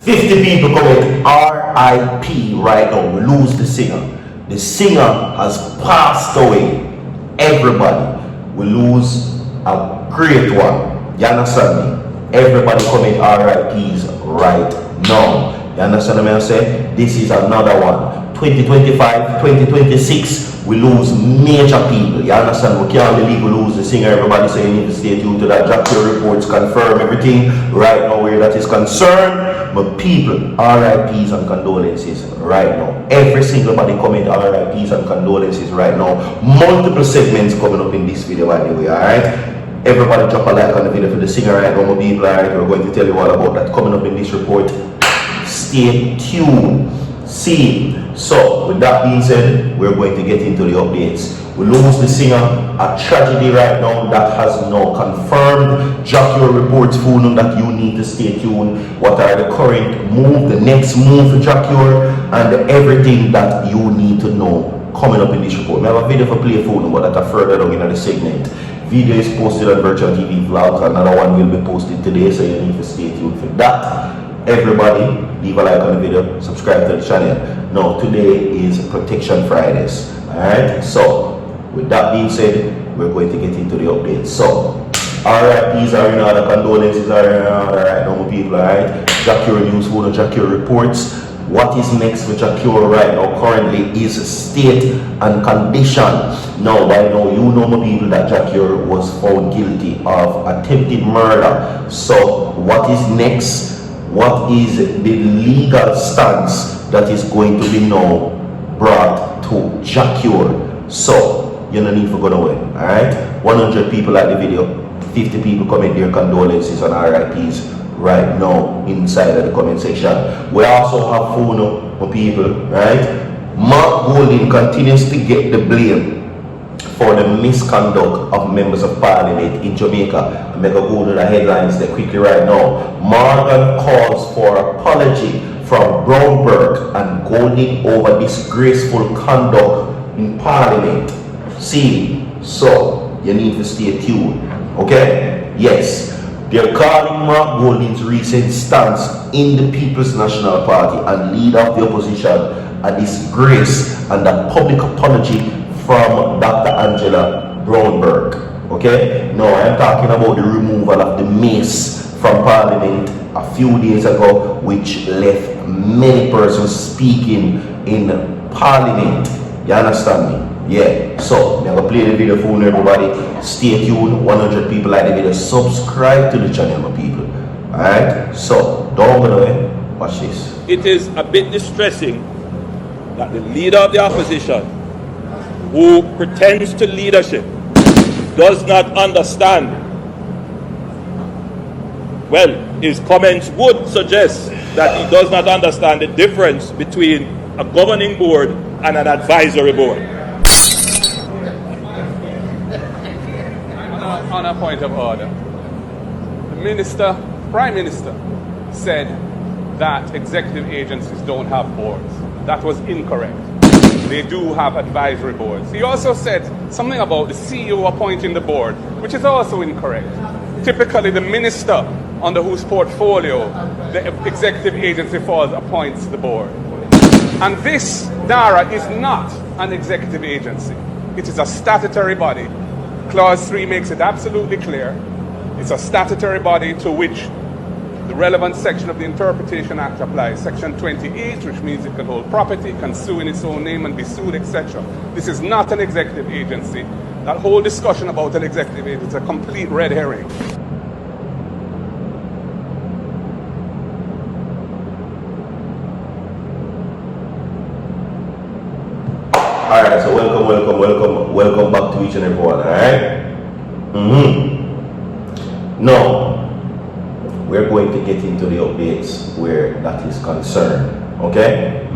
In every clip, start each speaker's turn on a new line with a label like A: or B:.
A: 50 people commit RIP right now. We lose the singer. The singer has passed away. Everybody. We lose a great one. You understand me? Everybody commit RIPs right now. You understand what I'm saying? This is another one. 2025, 2026, we lose major people. You understand? We can't believe we lose the singer. Everybody say you need to stay tuned to that. Jakur reports confirm everything right now where that is concerned. But people, RIPs and condolences right now. Every single body comment RIPs and condolences right now. Multiple segments coming up in this video by the way, alright? Everybody drop a like on the video for the singer right now, my people, alright? We're going to tell you all about that coming up in this report. Stay tuned. See, so with that being said, we're going to get into the updates. We lose the singer, a tragedy right now that has now confirmed. Jakur reports for them that you need to stay tuned. What are the current move, the next move for Jakur, and everything that you need to know coming up in this report. We have a video for play for them, but that are further down in the segment. Video is posted on Virtual TV Vlog. Another one will be posted today, so you need to stay tuned for that. Everybody, leave a like on the video, subscribe to the channel. Now, today is Protection Fridays. Alright, so with that being said, we're going to get into the updates. So, RIPs are in order, condolences are in order right now, people. Alright, Jakur news, Uno Jakur reports. What is next for Jakur right now currently is state and condition. Now, by now, you know, my people, that Jakur was found guilty of attempted murder. So, what is next? What is the legal stance that is going to be now brought to Jakur? So, you don't need to go away, alright? 100 people like the video, 50 people comment their condolences on RIPs right now inside of the comment section. We also have phone people, right? Mark Golding continues to get the blame for the misconduct of members of parliament in Jamaica. I'm going to go to the headlines there quickly right now. Morgan calls for apology from Brownberg and Golding over disgraceful conduct in parliament. See, so you need to stay tuned, okay? Yes, they're calling Mark Golding's recent stance in the People's National Party and leader of the opposition a disgrace and a public apology from Dr. Angela Brownberg. Okay, now I'm talking about the removal of the mace from Parliament a few days ago, which left many persons speaking in Parliament. You understand me? Yeah, so I'm gonna play the video for everybody. Stay tuned. 100 people like the video. Subscribe to the channel, my people. Alright, so don't go away. Watch this.
B: It is a bit distressing that the leader of the opposition, who pretends to leadership, does not understand. Well, his comments would suggest that he does not understand the difference between a governing board and an advisory board.
C: On a point of order, the Prime Minister said that executive agencies don't have boards. That was incorrect. They do have advisory boards. He also said something about the CEO appointing the board, which is also incorrect. Typically, the minister under whose portfolio the executive agency falls appoints the board. And this, DARA, is not an executive agency. It is a statutory body. Clause 3 makes it absolutely clear. It's a statutory body to which the relevant section of the Interpretation Act applies. Section 28, which means it can hold property, can sue in its own name and be sued, etc. This is not an executive agency. That whole discussion about an executive agency is a complete red herring.
A: Alright, so welcome back to each and every one, alright? Now, we're going to get into the updates where that is concerned, okay?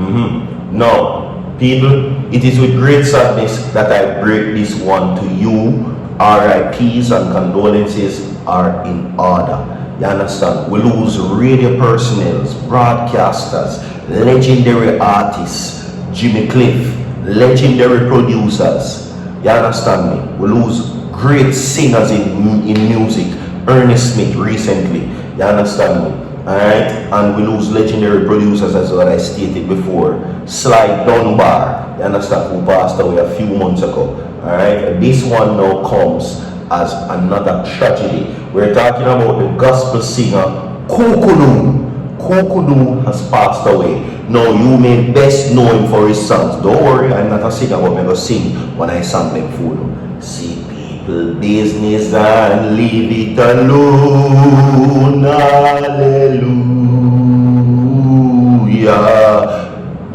A: Now, people, it is with great sadness that I break this one to you. RIPs and condolences are in order. You understand? We lose radio personnel, broadcasters, legendary artists, Jimmy Cliff, legendary producers. You understand me? We lose great singers in music. Ernest Smith recently. You understand me? Alright, and we lose legendary producers as what I stated before. Sly Dunbar, you understand, who passed away a few months ago. Alright, this one now comes as another tragedy. We're talking about the gospel singer Kukudoo. Kukudoo has passed away. Now you may best know him for his songs. Don't worry, I'm not a singer, but I'm going to sing when I sang them for you. See people business and leave it alone. Hallelujah.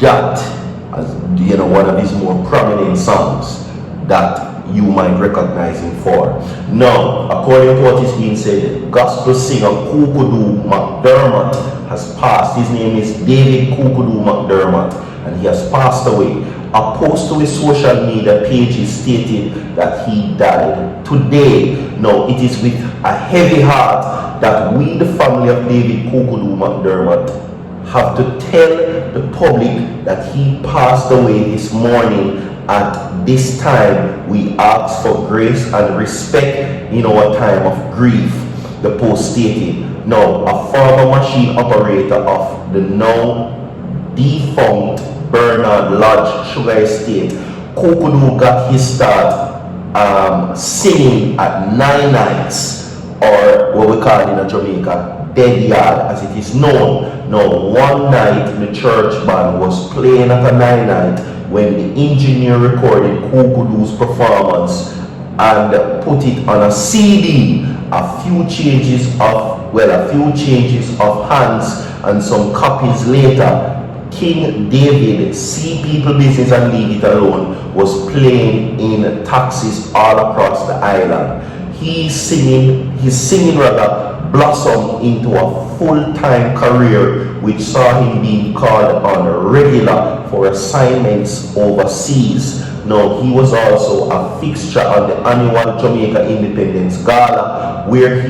A: That, as you know, one of his more prominent songs that you might recognize him for. Now, according to what is being said, gospel singer Kukudoo McDermott has passed. His name is D3ÄD Kukudoo McDermott, and he has passed away. A post to his social media page stated that he died today. Now, it is with a heavy heart that we, the family of D3ÄD Kukudoo McDermott, have to tell the public that he passed away this morning. At this time, we ask for grace and respect in our time of grief, the post stated. Now, a former machine operator of the now defunct Bernard Lodge Sugar Estate, Kukudoo got his start singing at 9 nights, or what we call in Jamaica, D3ÄD as it is known. Now, one night the church band was playing at a 9 night when the engineer recorded Kukudoo's performance and put it on a CD. A few changes of hands and some copies later, King David, See People Business and Leave It Alone, was playing in taxis all across the island. His singing blossomed into a full-time career, which saw him being called on regular for assignments overseas. Now, he was also a fixture on the annual Jamaica Independence Gala, where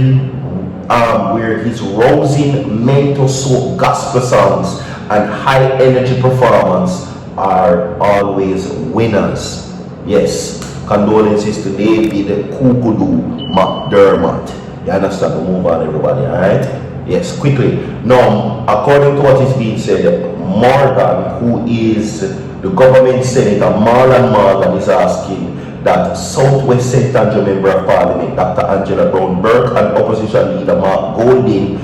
A: his rousing mental-soaked gospel songs and high-energy performance are always winners. Yes, condolences to D3ÄD Kukudoo McDermott. You understand? We'll move on, everybody, alright? Yes, quickly. Now, according to what is being said, Morgan, who is the government senator, Marlon Morgan, is asking that Southwest St. Andrew Member of Parliament, Dr. Angela Brown-Burke, and opposition leader Mark Golding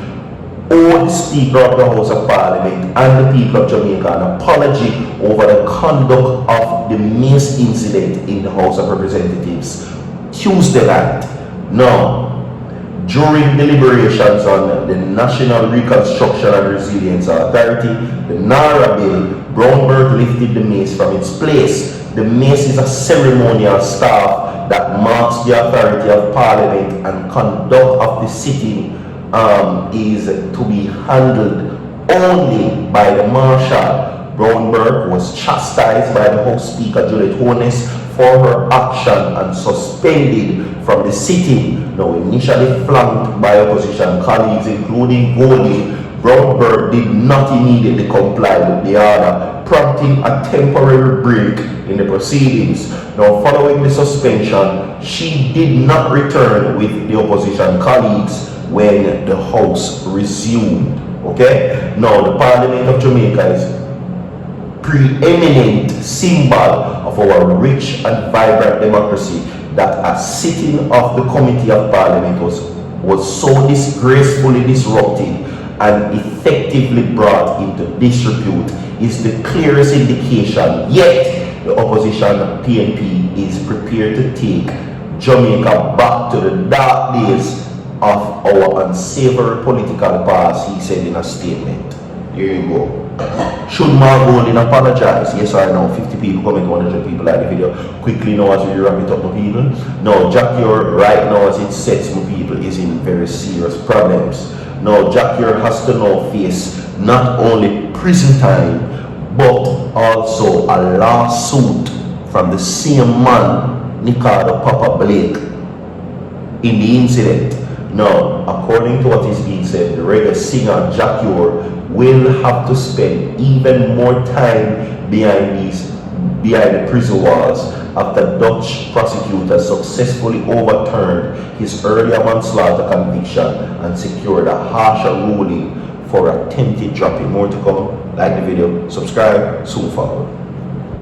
A: owe the Speaker of the House of Parliament and the people of Jamaica an apology over the conduct of the mace incident in the House of Representatives Tuesday night. Now, during deliberations on the National Reconstruction and Resilience Authority, the NARA bill, Brown-Burke lifted the mace from its place. The mace is a ceremonial staff that marks the authority of Parliament, and conduct of the sitting is to be handled only by the Marshal. Brown-Burke was chastised by the House Speaker Juliet Honest for her action and suspended from the sitting. Now, initially flanked by opposition colleagues including Golding, Brown-Burke did not immediately comply with the order, prompting a temporary break in the proceedings. Now, following the suspension, she did not return with the opposition colleagues when the House resumed. Okay? Now, the Parliament of Jamaica is preeminent symbol of our rich and vibrant democracy. That a sitting of the Committee of Parliament was so disgracefully disrupted and effectively brought into disrepute is the clearest indication. Yet the opposition PNP is prepared to take Jamaica back to the dark days of our unsavory political past, he said in a statement. Here you go. Should Mark Golding apologize? Yes or no? 50 people comment, 100 people like the video. Quickly now as we wrap it up to people. No, Jakur right now as it sets my people is in very serious problems. Now, Jakur has to now face not only prison time, but also a lawsuit from the same man, Ricardo Papa Blake, in the incident. Now, according to what is being said, the reggae singer Jakur will have to spend even more time behind the prison walls after Dutch prosecutors successfully overturned his earlier manslaughter conviction and secured a harsher ruling for attempted dropping. More to come. Like the video, subscribe, soon follow.